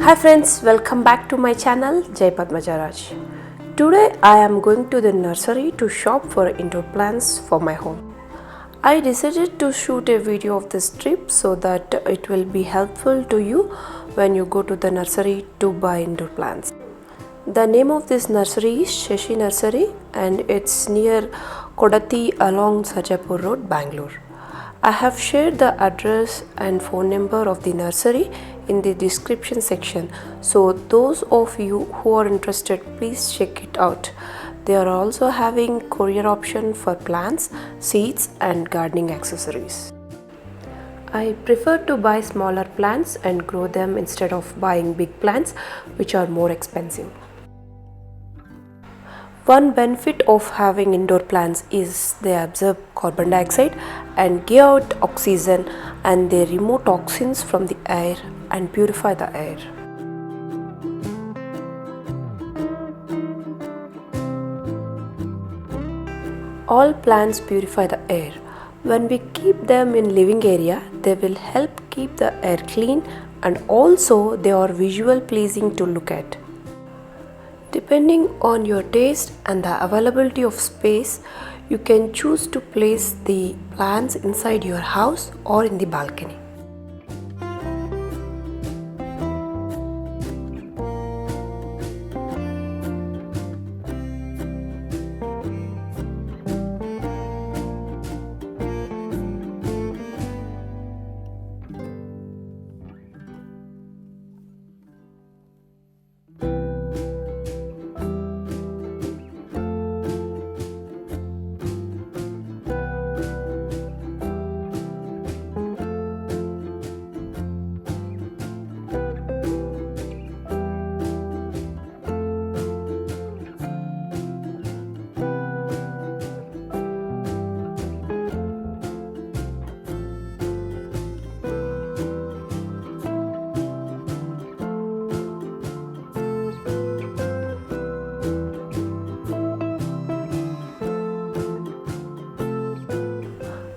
Hi friends, welcome back to my channel Jai Padmajaraj. Today I am going to the nursery to shop for indoor plants for my home. I decided to shoot a video of this trip so that it will be helpful to you when you go to the nursery to buy indoor plants. The name of this nursery is Shashi Nursery and it's near Kodathi along Sarjapur Road, Bangalore. I have shared the address and phone number of the nursery in the description section, so those of you who are interested, please check it out. They are also having courier option for plants, seeds and gardening accessories. I prefer to buy smaller plants and grow them instead of buying big plants which are more expensive. One benefit of having indoor plants is they absorb carbon dioxide and give out oxygen, and they remove toxins from the air and purify the air. All plants purify the air. When we keep them in living area, they will help keep the air clean, and also they are visual pleasing to look at. Depending on your taste and the availability of space, you can choose to place the plants inside your house or in the balcony.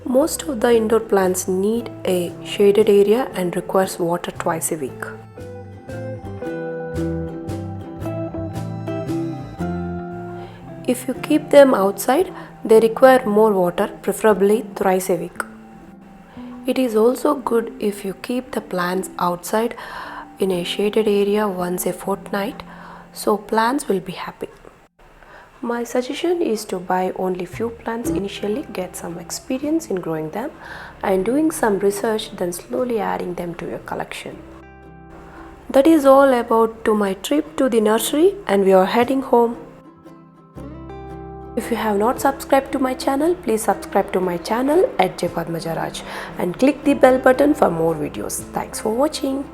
Most of the indoor plants need a shaded area and requires water twice a week. If you keep them outside, they require more water, preferably thrice a week. It is also good if you keep the plants outside in a shaded area once a fortnight, so plants will be happy. My suggestion is to buy only few plants initially, get some experience in growing them and doing some research, then slowly adding them to your collection. That is all about to my trip to the nursery, and we are heading home. If you have not subscribed to my channel, please subscribe to my channel at Jai Padmajaraj and click the bell button for more videos. Thanks for watching.